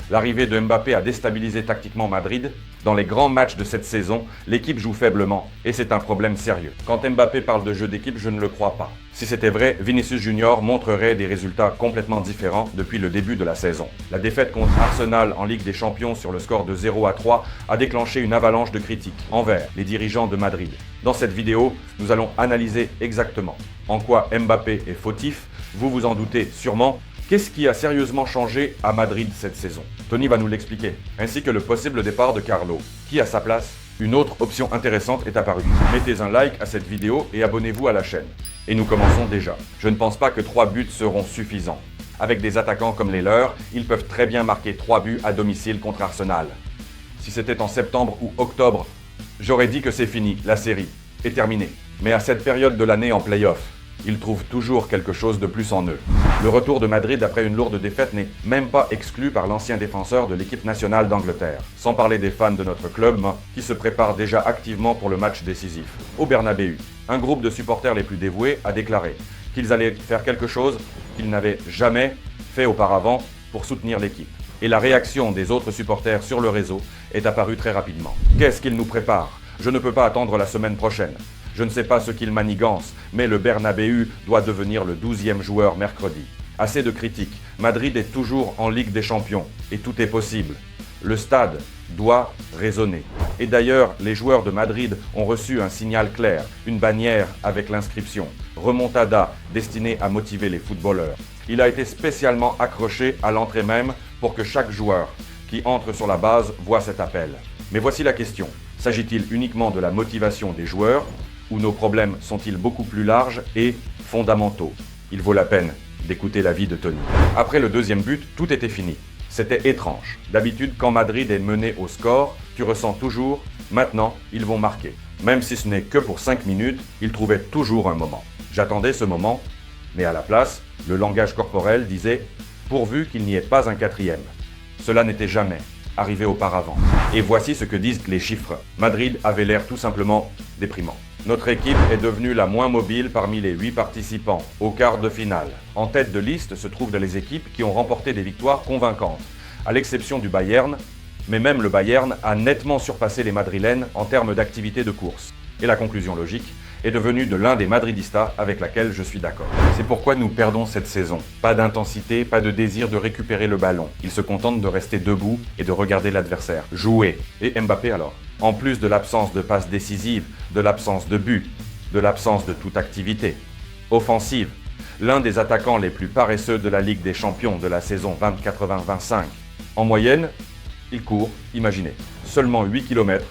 L'arrivée de Mbappé a déstabilisé tactiquement Madrid. Dans les grands matchs de cette saison, l'équipe joue faiblement et c'est un problème sérieux. Quand Mbappé parle de jeu d'équipe, je ne le crois pas. Si c'était vrai, Vinicius Junior montrerait des résultats complètement différents depuis le début de la saison. La défaite contre Arsenal en Ligue des Champions sur le score de 0-3 a déclenché une avalanche de critiques envers les dirigeants de Madrid. Dans cette vidéo, nous allons analyser exactement en quoi Mbappé est fautif. Vous vous en doutez sûrement. Qu'est-ce qui a sérieusement changé à Madrid cette saison? Tony va nous l'expliquer, ainsi que le possible départ de Carlo. Qui à sa place? Une autre option intéressante est apparue. Mettez un like à cette vidéo et abonnez-vous à la chaîne. Et nous commençons déjà. Je ne pense pas que 3 buts seront suffisants. Avec des attaquants comme les leurs, ils peuvent très bien marquer 3 buts à domicile contre Arsenal. Si c'était en septembre ou octobre, j'aurais dit que c'est fini, la série est terminée. Mais à cette période de l'année en play-off, ils trouvent toujours quelque chose de plus en eux. Le retour de Madrid après une lourde défaite n'est même pas exclu par l'ancien défenseur de l'équipe nationale d'Angleterre. Sans parler des fans de notre club qui se préparent déjà activement pour le match décisif. Au Bernabéu, un groupe de supporters les plus dévoués a déclaré qu'ils allaient faire quelque chose qu'ils n'avaient jamais fait auparavant pour soutenir l'équipe. Et la réaction des autres supporters sur le réseau est apparue très rapidement. Qu'est-ce qu'ils nous préparent? Je ne peux pas attendre la semaine prochaine. Je ne sais pas ce qu'il manigance, mais le Bernabéu doit devenir le 12e joueur mercredi. Assez de critiques. Madrid est toujours en Ligue des Champions et tout est possible. Le stade doit résonner. Et d'ailleurs, les joueurs de Madrid ont reçu un signal clair, une bannière avec l'inscription « Remontada » destinée à motiver les footballeurs. Il a été spécialement accroché à l'entrée même pour que chaque joueur qui entre sur la base voit cet appel. Mais voici la question. S'agit-il uniquement de la motivation des joueurs ou nos problèmes sont-ils beaucoup plus larges et fondamentaux? Il vaut la peine d'écouter l'avis de Tony. Après le deuxième but, tout était fini. C'était étrange. D'habitude, quand Madrid est mené au score, tu ressens toujours « maintenant, ils vont marquer ». Même si ce n'est que pour 5 minutes, ils trouvaient toujours un moment. J'attendais ce moment, mais à la place, le langage corporel disait « pourvu qu'il n'y ait pas un quatrième ». Cela n'était jamais arrivé auparavant. Et voici ce que disent les chiffres. Madrid avait l'air tout simplement déprimant. Notre équipe est devenue la moins mobile parmi les 8 participants au quart de finale. En tête de liste se trouvent les équipes qui ont remporté des victoires convaincantes, à l'exception du Bayern, mais même le Bayern a nettement surpassé les Madrilènes en termes d'activité de course. Et la conclusion logique est devenue de l'un des Madridistas avec laquelle je suis d'accord. C'est pourquoi nous perdons cette saison. Pas d'intensité, pas de désir de récupérer le ballon. Ils se contentent de rester debout et de regarder l'adversaire jouer. Et Mbappé alors? En plus de l'absence de passes décisives, de l'absence de but, de l'absence de toute activité offensive, l'un des attaquants les plus paresseux de la Ligue des Champions de la saison 20-80-25. En moyenne, il court, imaginez, seulement 8 km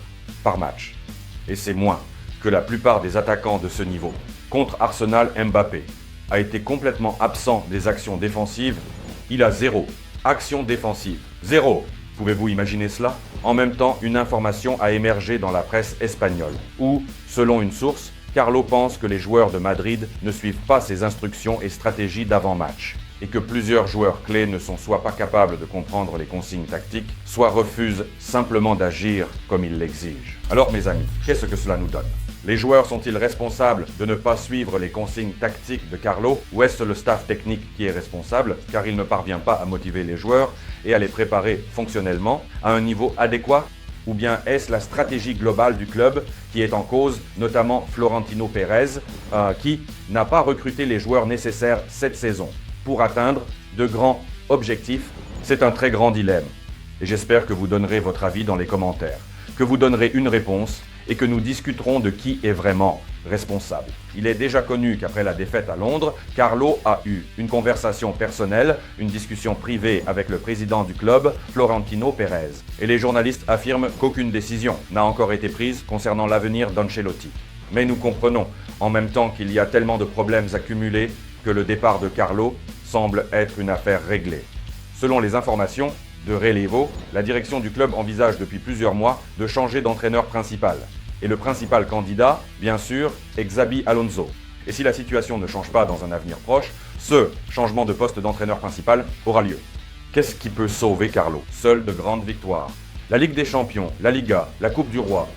par match. Et c'est moins que la plupart des attaquants de ce niveau. Contre Arsenal, Mbappé a été complètement absent des actions défensives. Il a 0 action défensive. 0. Pouvez-vous imaginer cela? En même temps, une information a émergé dans la presse espagnole, où, selon une source, Carlo pense que les joueurs de Madrid ne suivent pas ses instructions et stratégies d'avant-match, et que plusieurs joueurs clés ne sont soit pas capables de comprendre les consignes tactiques, soit refusent simplement d'agir comme il l'exige. Alors mes amis, qu'est-ce que cela nous donne? Les joueurs sont-ils responsables de ne pas suivre les consignes tactiques de Carlo ou est-ce le staff technique qui est responsable car il ne parvient pas à motiver les joueurs et à les préparer fonctionnellement à un niveau adéquat? Ou bien est-ce la stratégie globale du club qui est en cause, notamment Florentino Pérez, qui n'a pas recruté les joueurs nécessaires cette saison pour atteindre de grands objectifs? C'est un très grand dilemme et j'espère que vous donnerez votre avis dans les commentaires, que vous donnerez une réponse et que nous discuterons de qui est vraiment responsable. Il est déjà connu qu'après la défaite à Londres, Carlo a eu une conversation personnelle, une discussion privée avec le président du club, Florentino Pérez. Et les journalistes affirment qu'aucune décision n'a encore été prise concernant l'avenir d'Ancelotti. Mais nous comprenons en même temps qu'il y a tellement de problèmes accumulés que le départ de Carlo semble être une affaire réglée. Selon les informations de Relevo, la direction du club envisage depuis plusieurs mois de changer d'entraîneur principal. Et le principal candidat, bien sûr, est Xabi Alonso. Et si la situation ne change pas dans un avenir proche, ce changement de poste d'entraîneur principal aura lieu. Qu'est-ce qui peut sauver Carlo? Seules de grandes victoires. La Ligue des Champions, la Liga, la Coupe du Roi.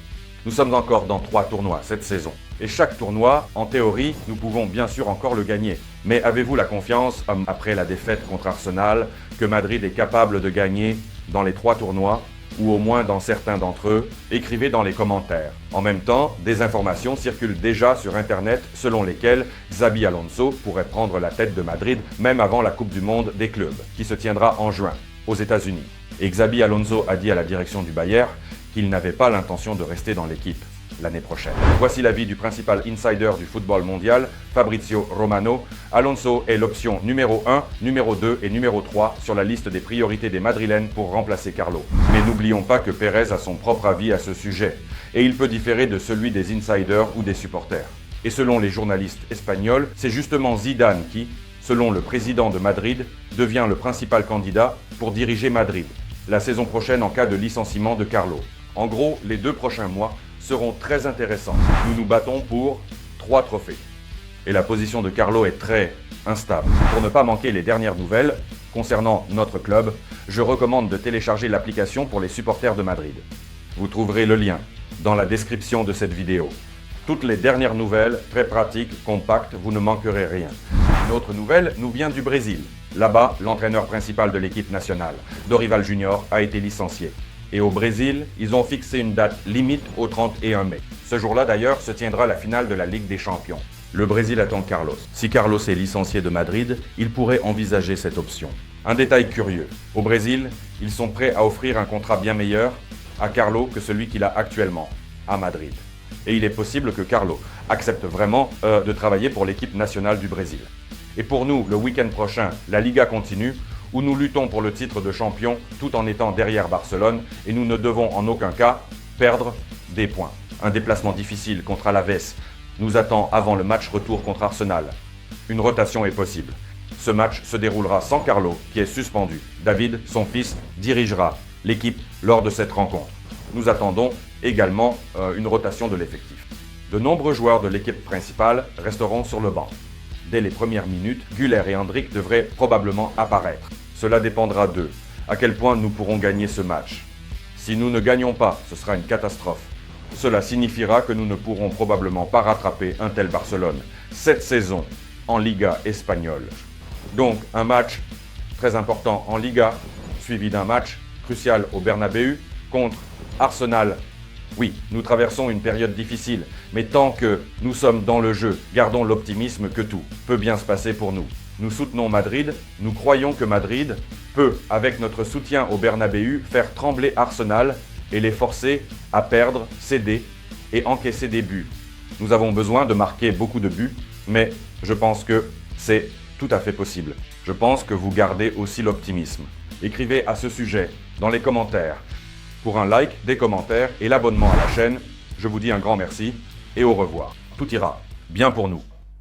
Nous sommes encore dans 3 tournois cette saison. Et chaque tournoi, en théorie, nous pouvons bien sûr encore le gagner. Mais avez-vous la confiance, après la défaite contre Arsenal, que Madrid est capable de gagner dans les 3 tournois, ou au moins dans certains d'entre eux, écrivez dans les commentaires. En même temps, des informations circulent déjà sur Internet selon lesquelles Xabi Alonso pourrait prendre la tête de Madrid même avant la Coupe du Monde des clubs, qui se tiendra en juin, aux États-Unis. Et Xabi Alonso a dit à la direction du Bayern qu'il n'avait pas l'intention de rester dans l'équipe l'année prochaine. Voici l'avis du principal insider du football mondial, Fabrizio Romano. Alonso est l'option numéro 1, numéro 2 et numéro 3 sur la liste des priorités des Madrilènes pour remplacer Carlo. Mais n'oublions pas que Pérez a son propre avis à ce sujet, et il peut différer de celui des insiders ou des supporters. Et selon les journalistes espagnols, c'est justement Zidane qui, selon le président de Madrid, devient le principal candidat pour diriger Madrid la saison prochaine en cas de licenciement de Carlo. En gros, les 2 prochains mois seront très intéressants. Nous nous battons pour 3 trophées. Et la position de Carlo est très instable. Pour ne pas manquer les dernières nouvelles concernant notre club, je recommande de télécharger l'application pour les supporters de Madrid. Vous trouverez le lien dans la description de cette vidéo. Toutes les dernières nouvelles, très pratiques, compactes, vous ne manquerez rien. Une autre nouvelle nous vient du Brésil. Là-bas, l'entraîneur principal de l'équipe nationale, Dorival Junior, a été licencié. Et au Brésil, ils ont fixé une date limite au 31 mai. Ce jour-là d'ailleurs se tiendra la finale de la Ligue des Champions. Le Brésil attend Carlos. Si Carlos est licencié de Madrid, il pourrait envisager cette option. Un détail curieux, au Brésil, ils sont prêts à offrir un contrat bien meilleur à Carlo que celui qu'il a actuellement à Madrid. Et il est possible que Carlo accepte vraiment de travailler pour l'équipe nationale du Brésil. Et pour nous, le week-end prochain, la Liga continue, où nous luttons pour le titre de champion tout en étant derrière Barcelone et nous ne devons en aucun cas perdre des points. Un déplacement difficile contre Alaves nous attend avant le match retour contre Arsenal. Une rotation est possible. Ce match se déroulera sans Carlo, qui est suspendu. David, son fils, dirigera l'équipe lors de cette rencontre. Nous attendons également une rotation de l'effectif. De nombreux joueurs de l'équipe principale resteront sur le banc. Dès les premières minutes, Güler et Hendrik devraient probablement apparaître. Cela dépendra d'eux, à quel point nous pourrons gagner ce match. Si nous ne gagnons pas, ce sera une catastrophe. Cela signifiera que nous ne pourrons probablement pas rattraper un tel Barcelone cette saison en Liga espagnole. Donc un match très important en Liga, suivi d'un match crucial au Bernabéu contre Arsenal. Oui, nous traversons une période difficile, mais tant que nous sommes dans le jeu, gardons l'optimisme que tout peut bien se passer pour nous. Nous soutenons Madrid, nous croyons que Madrid peut, avec notre soutien au Bernabéu, faire trembler Arsenal et les forcer à perdre, céder et encaisser des buts. Nous avons besoin de marquer beaucoup de buts, mais je pense que c'est tout à fait possible. Je pense que vous gardez aussi l'optimisme. Écrivez à ce sujet dans les commentaires. Pour un like, des commentaires et l'abonnement à la chaîne, je vous dis un grand merci et au revoir. Tout ira bien pour nous.